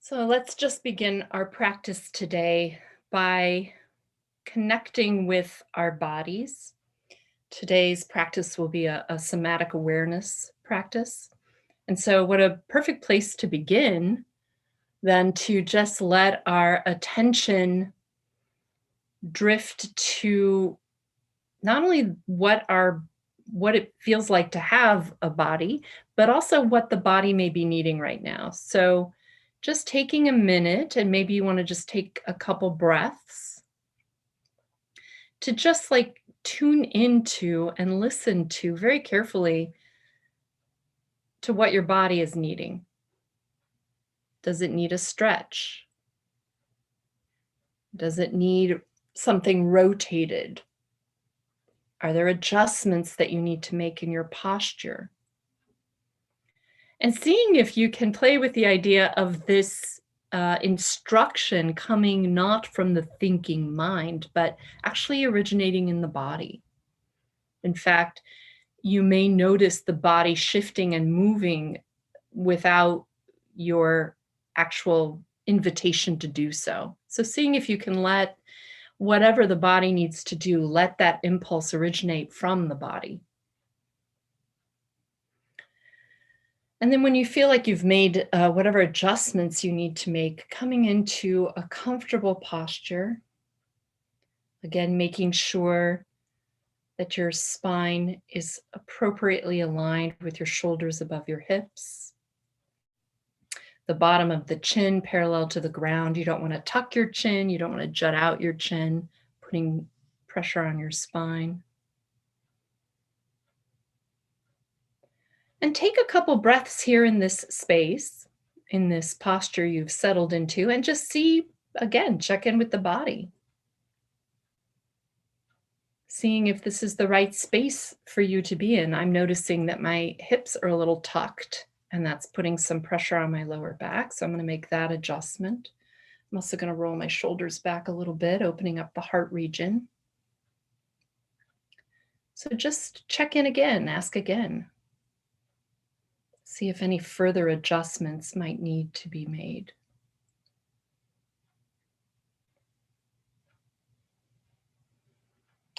So let's just begin our practice today by connecting with our bodies. Today's practice will be a somatic awareness practice. And so, what a perfect place to begin than to just let our attention drift to not only what it feels like to have a body, but also what the body may be needing right now. So just taking a minute, and maybe you want to just take a couple breaths to just like tune into and listen to very carefully to what your body is needing. Does it need a stretch? Does it need something rotated? Are there adjustments that you need to make in your posture? And seeing if you can play with the idea of this instruction coming not from the thinking mind, but actually originating in the body. In fact, you may notice the body shifting and moving without your actual invitation to do so. So, seeing if you can let whatever the body needs to do, let that impulse originate from the body. And then when you feel like you've made whatever adjustments you need to make, coming into a comfortable posture, again, making sure that your spine is appropriately aligned with your shoulders above your hips, the bottom of the chin parallel to the ground. You don't want to tuck your chin, you don't want to jut out your chin, putting pressure on your spine. And take a couple breaths here in this space, in this posture you've settled into, and just see, again, check in with the body. Seeing if this is the right space for you to be in. I'm noticing that my hips are a little tucked, and that's putting some pressure on my lower back. So I'm going to make that adjustment. I'm also going to roll my shoulders back a little bit, opening up the heart region. So just check in again, ask again. See if any further adjustments might need to be made.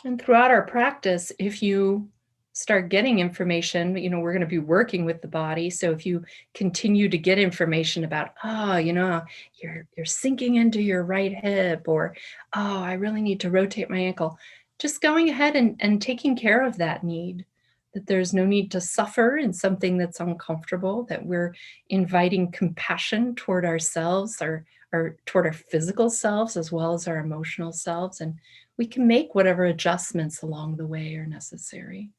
And throughout our practice, if you start getting information, we're going to be working with the body. So if you continue to get information about, you're sinking into your right hip, or, oh, I really need to rotate my ankle, just going ahead and taking care of that need, that there's no need to suffer in something that's uncomfortable, that we're inviting compassion toward ourselves, or toward our physical selves as well as our emotional selves. And we can make whatever adjustments along the way are necessary.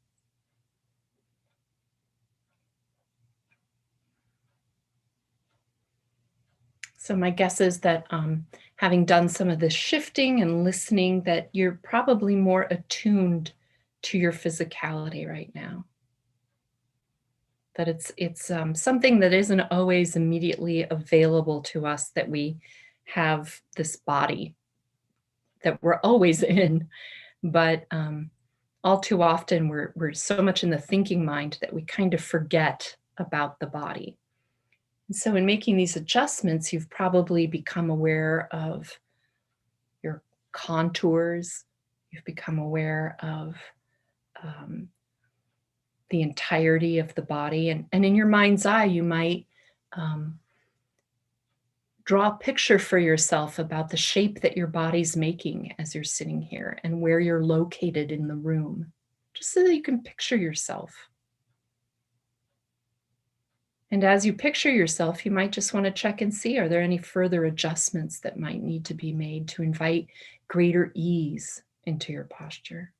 So my guess is that having done some of this shifting and listening, that you're probably more attuned to your physicality right now. That it's something that isn't always immediately available to us, that we have this body that we're always in, but all too often we're so much in the thinking mind that we kind of forget about the body. And so in making these adjustments, you've probably become aware of your contours, you've become aware of um, the entirety of the body, and in your mind's eye, you might um, draw a picture for yourself about the shape that your body's making as you're sitting here and where you're located in the room, just so that you can picture yourself. And as you picture yourself, you might just want to check and see, are there any further adjustments that might need to be made to invite greater ease into your posture?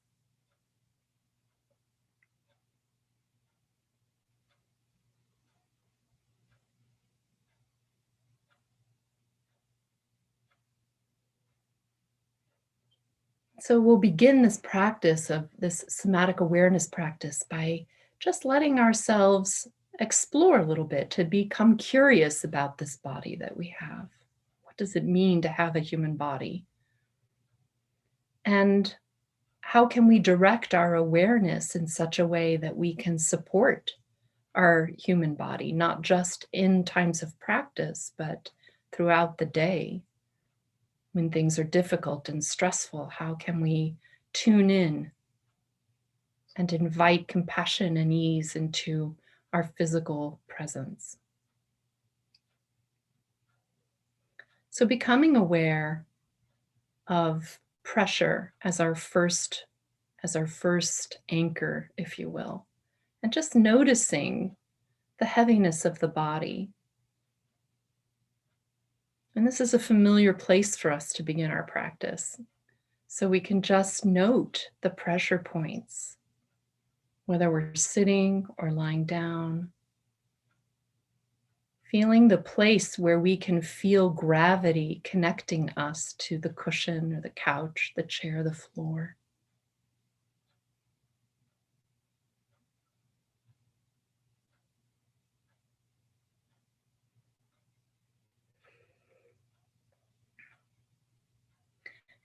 So we'll begin this practice of this somatic awareness practice by just letting ourselves explore a little bit, to become curious about this body that we have. What does it mean to have a human body? And how can we direct our awareness in such a way that we can support our human body, not just in times of practice, but throughout the day when things are difficult and stressful? How can we tune in and invite compassion and ease into our physical presence? So becoming aware of pressure as our first anchor, if you will, and just noticing the heaviness of the body. And this is a familiar place for us to begin our practice. So we can just note the pressure points, whether we're sitting or lying down, feeling the place where we can feel gravity connecting us to the cushion or the couch, the chair, the floor.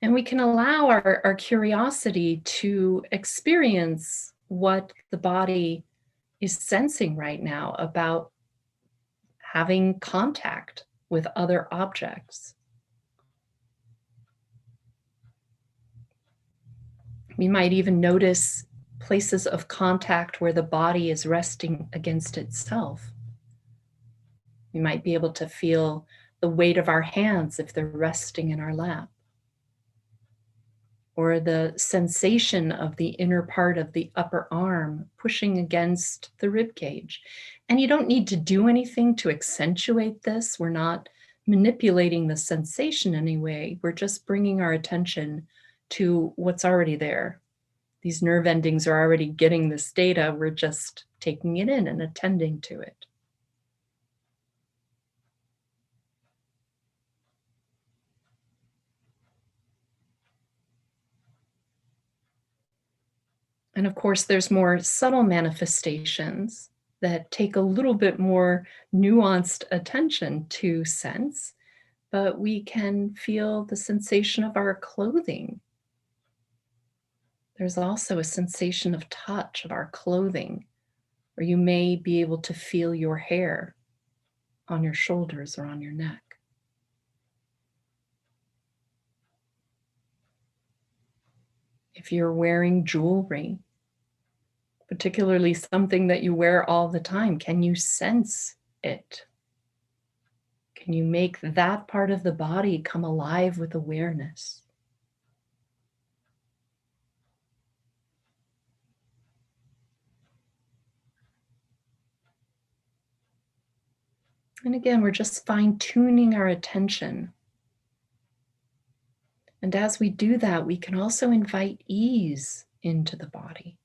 And we can allow our curiosity to experience what the body is sensing right now about having contact with other objects. We might even notice places of contact where the body is resting against itself. We might be able to feel the weight of our hands if they're resting in our lap, or the sensation of the inner part of the upper arm pushing against the rib cage. And you don't need to do anything to accentuate this. We're not manipulating the sensation in any way. We're just bringing our attention to what's already there. These nerve endings are already getting this data. We're just taking it in and attending to it. And of course, there's more subtle manifestations that take a little bit more nuanced attention to sense, but we can feel the sensation of our clothing. There's also a sensation of touch of our clothing, where you may be able to feel your hair on your shoulders or on your neck. If you're wearing jewelry, particularly something that you wear all the time, can you sense it? Can you make that part of the body come alive with awareness? And again, we're just fine tuning our attention. And as we do that, we can also invite ease into the body.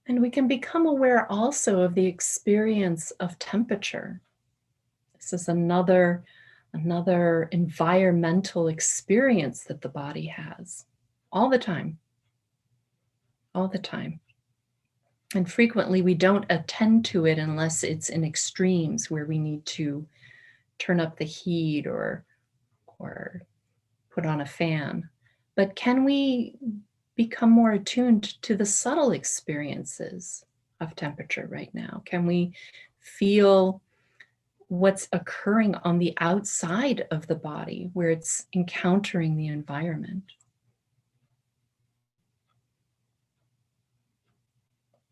And we can become aware also of the experience of temperature. This is another environmental experience that the body has all the time, all the time. And frequently we don't attend to it unless it's in extremes where we need to turn up the heat or put on a fan. But can we become more attuned to the subtle experiences of temperature right now? Can we feel what's occurring on the outside of the body where it's encountering the environment?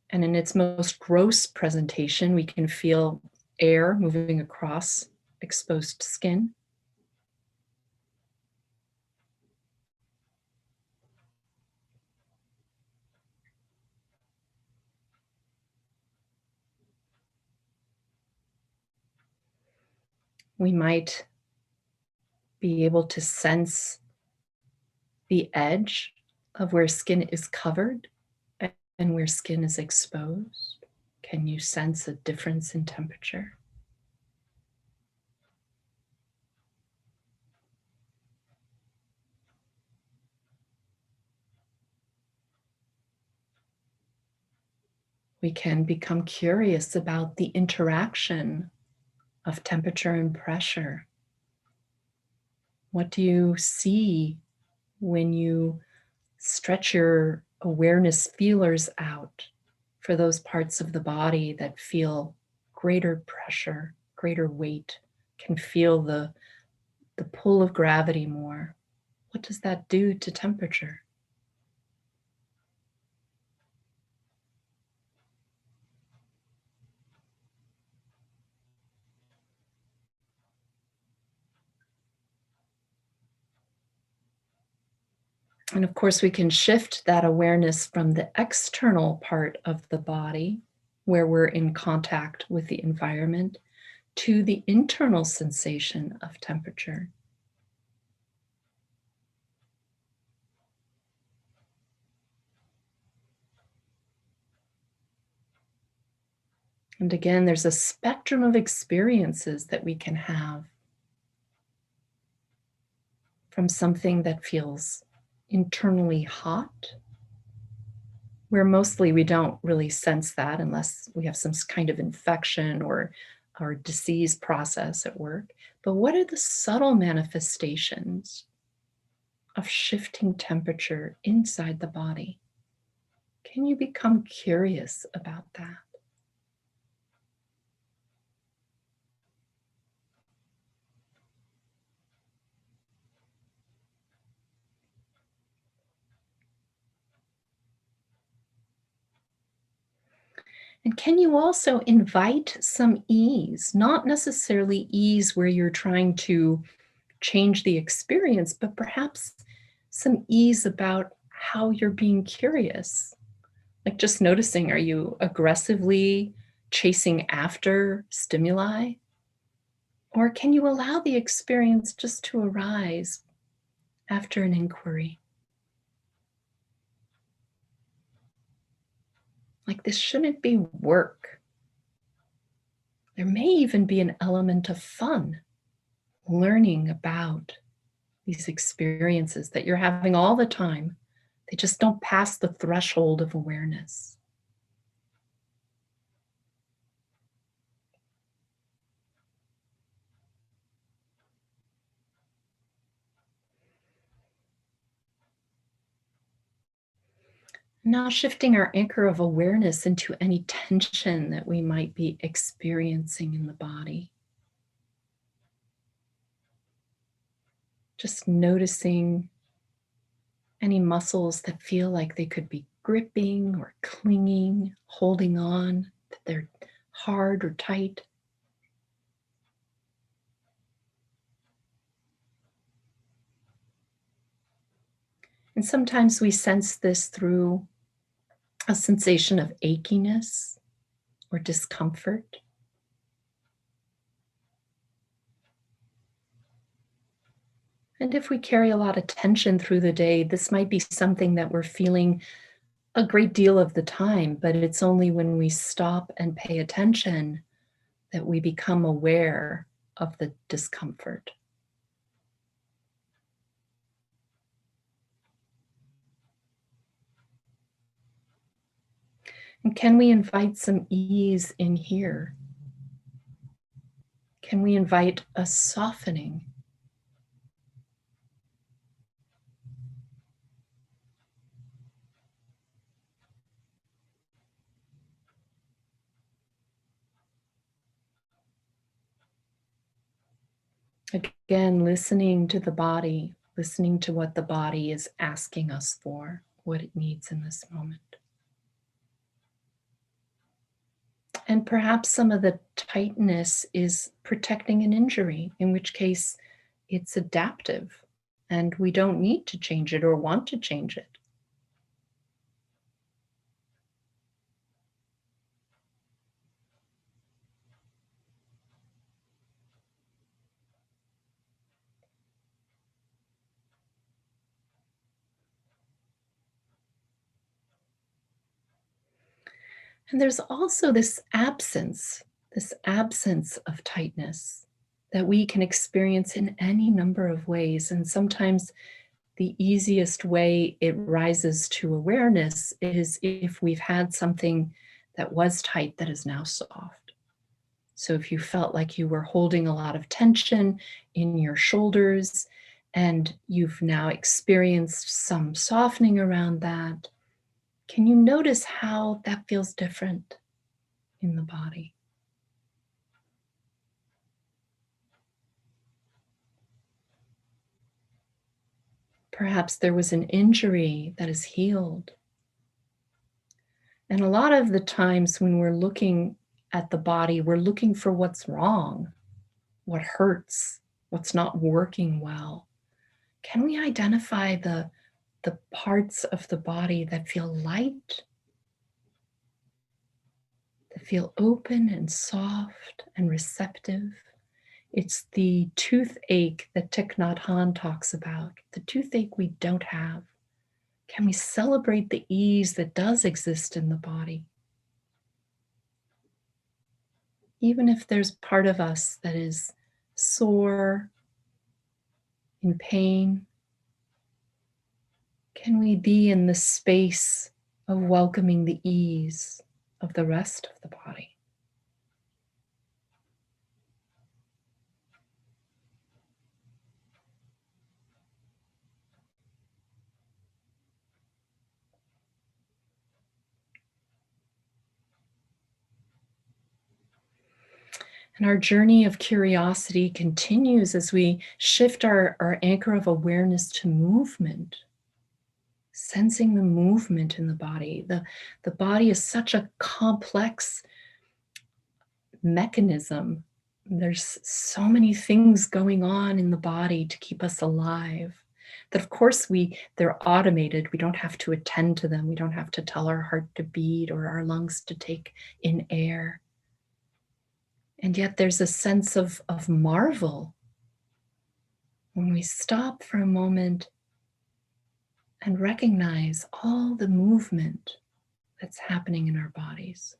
And in its most gross presentation, we can feel air moving across exposed skin. We might be able to sense the edge of where skin is covered and where skin is exposed. Can you sense a difference in temperature? We can become curious about the interaction of temperature and pressure. What do you see when you stretch your awareness feelers out for those parts of the body that feel greater pressure, greater weight, can feel the pull of gravity more? What does that do to temperature? And of course, we can shift that awareness from the external part of the body, where we're in contact with the environment, to the internal sensation of temperature. And again, there's a spectrum of experiences that we can have, from something that feels internally hot, where mostly we don't really sense that unless we have some kind of infection or disease process at work. But what are the subtle manifestations of shifting temperature inside the body? Can you become curious about that? And can you also invite some ease, not necessarily ease where you're trying to change the experience, but perhaps some ease about how you're being curious? Like just noticing, are you aggressively chasing after stimuli? Or can you allow the experience just to arise after an inquiry? Like this shouldn't be work. There may even be an element of fun learning about these experiences that you're having all the time. They just don't pass the threshold of awareness. Now, shifting our anchor of awareness into any tension that we might be experiencing in the body. Just noticing any muscles that feel like they could be gripping or clinging, holding on, that they're hard or tight. And sometimes we sense this through a sensation of achiness or discomfort. And if we carry a lot of tension through the day, this might be something that we're feeling a great deal of the time, but it's only when we stop and pay attention that we become aware of the discomfort. And can we invite some ease in here? Can we invite a softening? Again, listening to the body, listening to what the body is asking us for, what it needs in this moment. And perhaps some of the tightness is protecting an injury, in which case it's adaptive and we don't need to change it or want to change it. And there's also this absence of tightness that we can experience in any number of ways. And sometimes the easiest way it rises to awareness is if we've had something that was tight that is now soft. So if you felt like you were holding a lot of tension in your shoulders and you've now experienced some softening around that, can you notice how that feels different in the body? Perhaps there was an injury that is healed. And a lot of the times when we're looking at the body, we're looking for what's wrong, what hurts, what's not working well. Can we identify the parts of the body that feel light, that feel open and soft and receptive? It's the toothache that Thich Nhat Hanh talks about, the toothache we don't have. Can we celebrate the ease that does exist in the body? Even if there's part of us that is sore, in pain, can we be in the space of welcoming the ease of the rest of the body? And our journey of curiosity continues as we shift our anchor of awareness to movement, sensing the movement in the body. The body is such a complex mechanism. There's so many things going on in the body to keep us alive that of course they're automated. We don't have to attend to them. We don't have to tell our heart to beat or our lungs to take in air. And yet there's a sense of marvel when we stop for a moment and recognize all the movement that's happening in our bodies.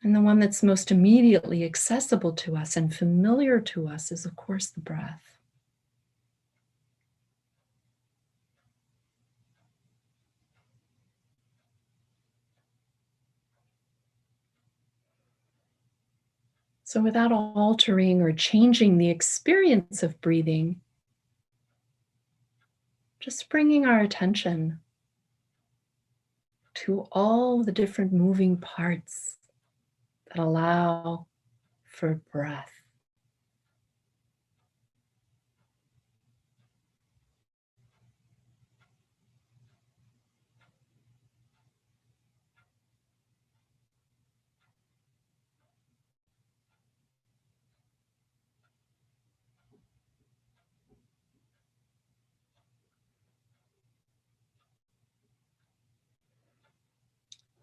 And the one that's most immediately accessible to us and familiar to us is, of course, the breath. So, without altering or changing the experience of breathing, just bringing our attention to all the different moving parts that allow for breath.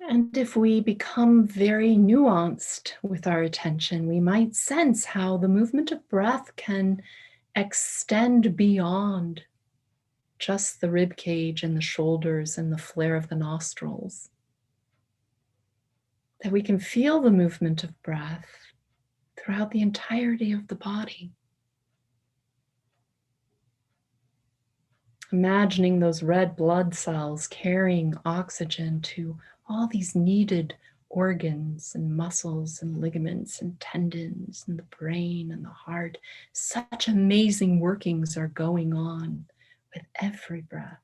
And if we become very nuanced with our attention, we might sense how the movement of breath can extend beyond just the rib cage and the shoulders and the flare of the nostrils. That we can feel the movement of breath throughout the entirety of the body. Imagining those red blood cells carrying oxygen to all these needed organs and muscles and ligaments and tendons and the brain and the heart. Such amazing workings are going on with every breath.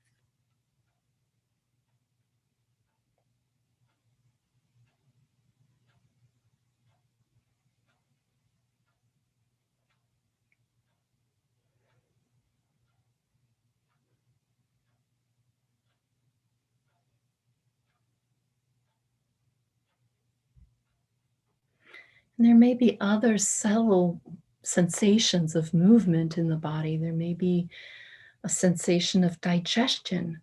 And there may be other subtle sensations of movement in the body. There may be a sensation of digestion,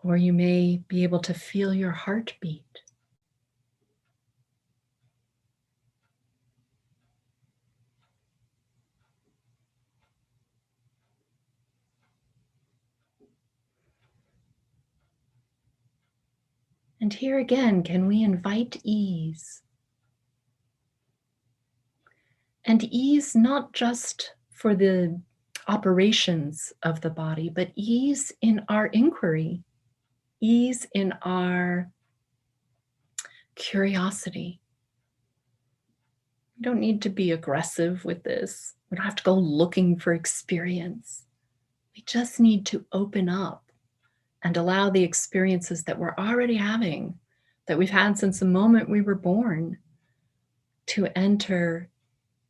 or you may be able to feel your heartbeat. And here again, can we invite ease? And ease not just for the operations of the body, but ease in our inquiry, ease in our curiosity. We don't need to be aggressive with this. We don't have to go looking for experience. We just need to open up and allow the experiences that we're already having, that we've had since the moment we were born, to enter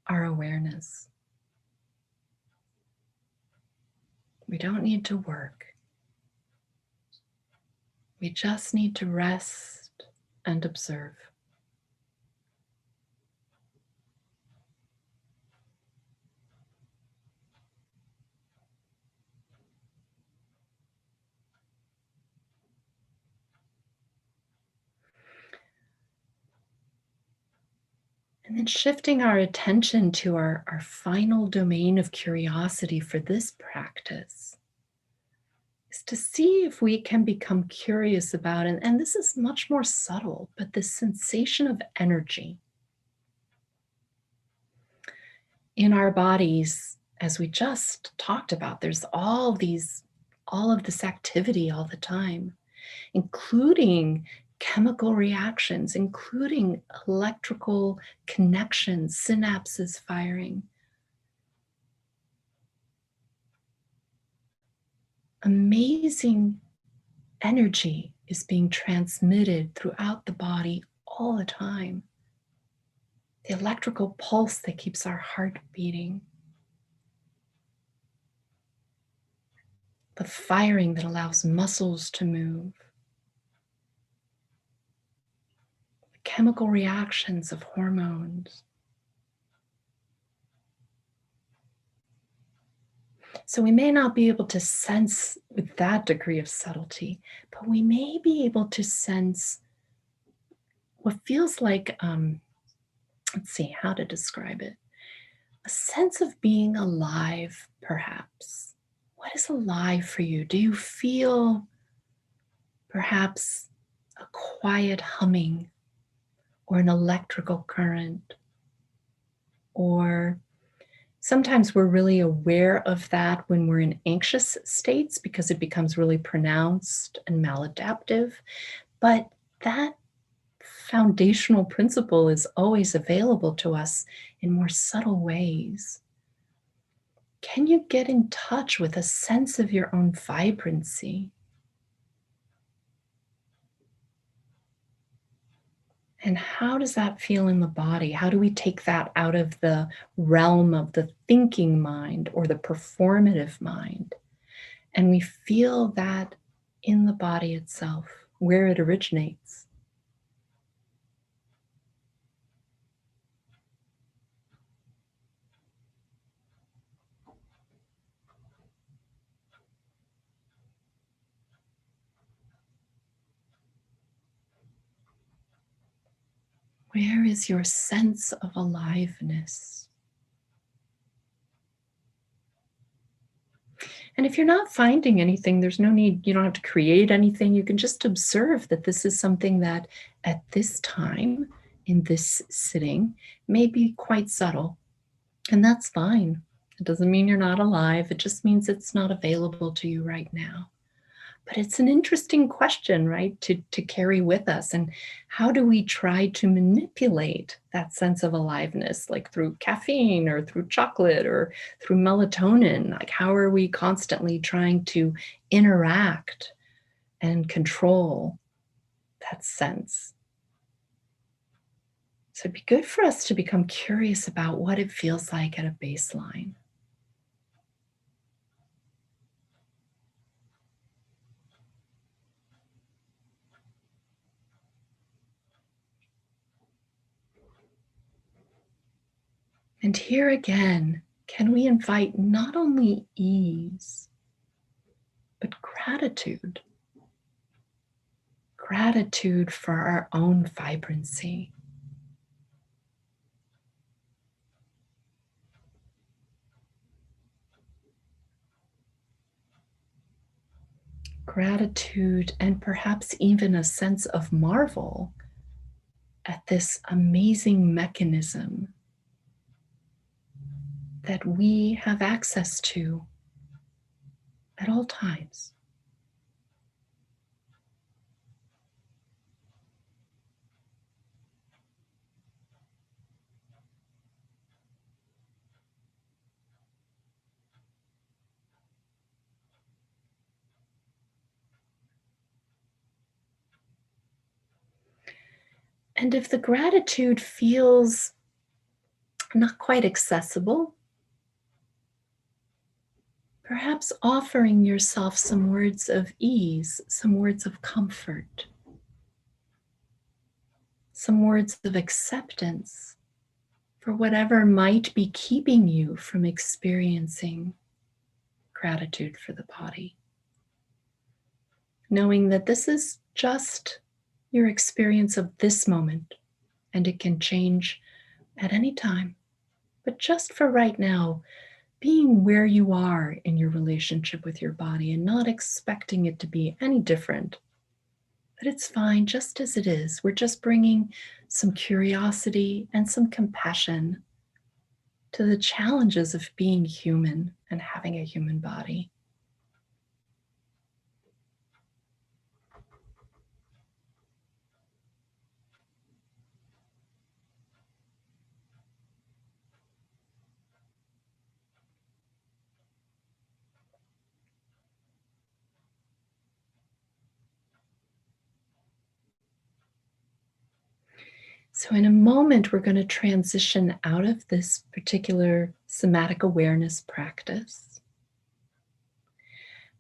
our awareness. We don't need to work. We just need to rest and observe. And then shifting our attention to our final domain of curiosity for this practice is to see if we can become curious about, and this is much more subtle, but the sensation of energy in our bodies. As we just talked about, there's all of this activity all the time, including chemical reactions, including electrical connections, synapses firing. Amazing energy is being transmitted throughout the body all the time. The electrical pulse that keeps our heart beating, the firing that allows muscles to move, the chemical reactions of hormones. So we may not be able to sense with that degree of subtlety, but we may be able to sense what feels like, let's see how to describe it, a sense of being alive, perhaps. What is alive for you? Do you feel perhaps a quiet humming or an electrical current? Or sometimes we're really aware of that when we're in anxious states because it becomes really pronounced and maladaptive. But that foundational principle is always available to us in more subtle ways. Can you get in touch with a sense of your own vibrancy? And how does that feel in the body? How do we take that out of the realm of the thinking mind or the performative mind? And we feel that in the body itself, where it originates. Where is your sense of aliveness? And if you're not finding anything, there's no need, you don't have to create anything. You can just observe that this is something that at this time, in this sitting, may be quite subtle. And that's fine. It doesn't mean you're not alive. It just means it's not available to you right now. But it's an interesting question, right, to carry with us. And how do we try to manipulate that sense of aliveness, like through caffeine or through chocolate or through melatonin? Like, how are we constantly trying to interact and control that sense? So it'd be good for us to become curious about what it feels like at a baseline. And here again, can we invite not only ease, but gratitude? Gratitude for our own vibrancy. Gratitude and perhaps even a sense of marvel at this amazing mechanism that we have access to at all times. And if the gratitude feels not quite accessible, perhaps offering yourself some words of ease, some words of comfort, some words of acceptance for whatever might be keeping you from experiencing gratitude for the body. Knowing that this is just your experience of this moment and it can change at any time. But just for right now, being where you are in your relationship with your body and not expecting it to be any different, that it's fine just as it is. We're just bringing some curiosity and some compassion to the challenges of being human and having a human body. So, in a moment, we're going to transition out of this particular somatic awareness practice.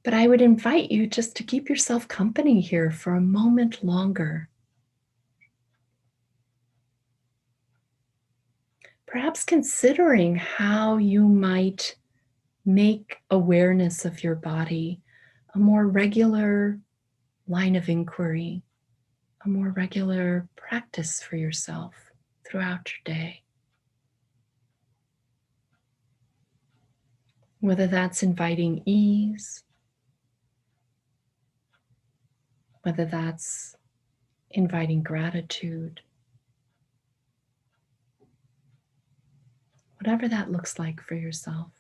But I would invite you just to keep yourself company here for a moment longer. Perhaps considering how you might make awareness of your body a more regular line of inquiry, a more regular practice for yourself throughout your day. Whether that's inviting ease, whether that's inviting gratitude, whatever that looks like for yourself.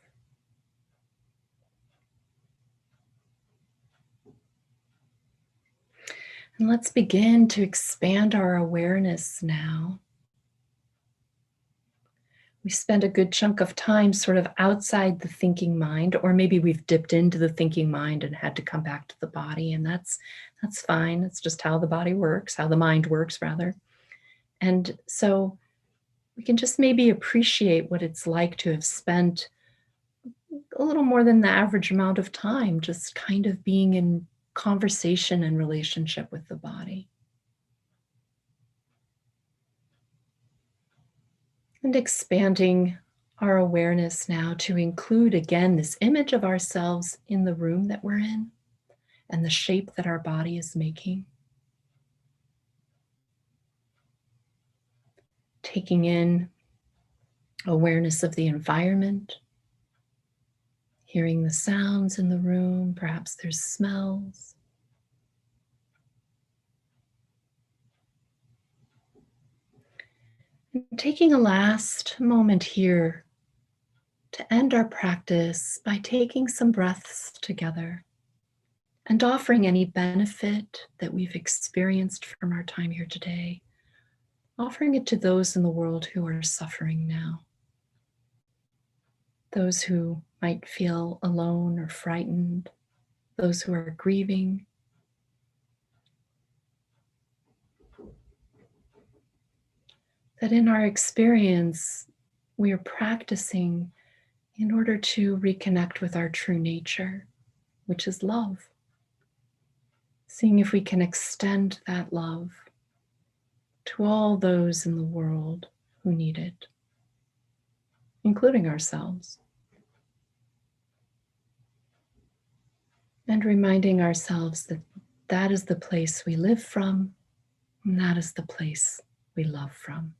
And let's begin to expand our awareness now. We spend a good chunk of time sort of outside the thinking mind, or maybe we've dipped into the thinking mind and had to come back to the body, and that's fine. It's just how the body works, how the mind works rather. And so we can just maybe appreciate what it's like to have spent a little more than the average amount of time just kind of being in conversation and relationship with the body. And expanding our awareness now to include again this image of ourselves in the room that we're in and the shape that our body is making. Taking in awareness of the environment, hearing the sounds in the room, perhaps there's smells. And taking a last moment here to end our practice by taking some breaths together and offering any benefit that we've experienced from our time here today, offering it to those in the world who are suffering now, those who might feel alone or frightened, those who are grieving. That in our experience, we are practicing in order to reconnect with our true nature, which is love. Seeing if we can extend that love to all those in the world who need it, including ourselves. And reminding ourselves that that is the place we live from, and that is the place we love from.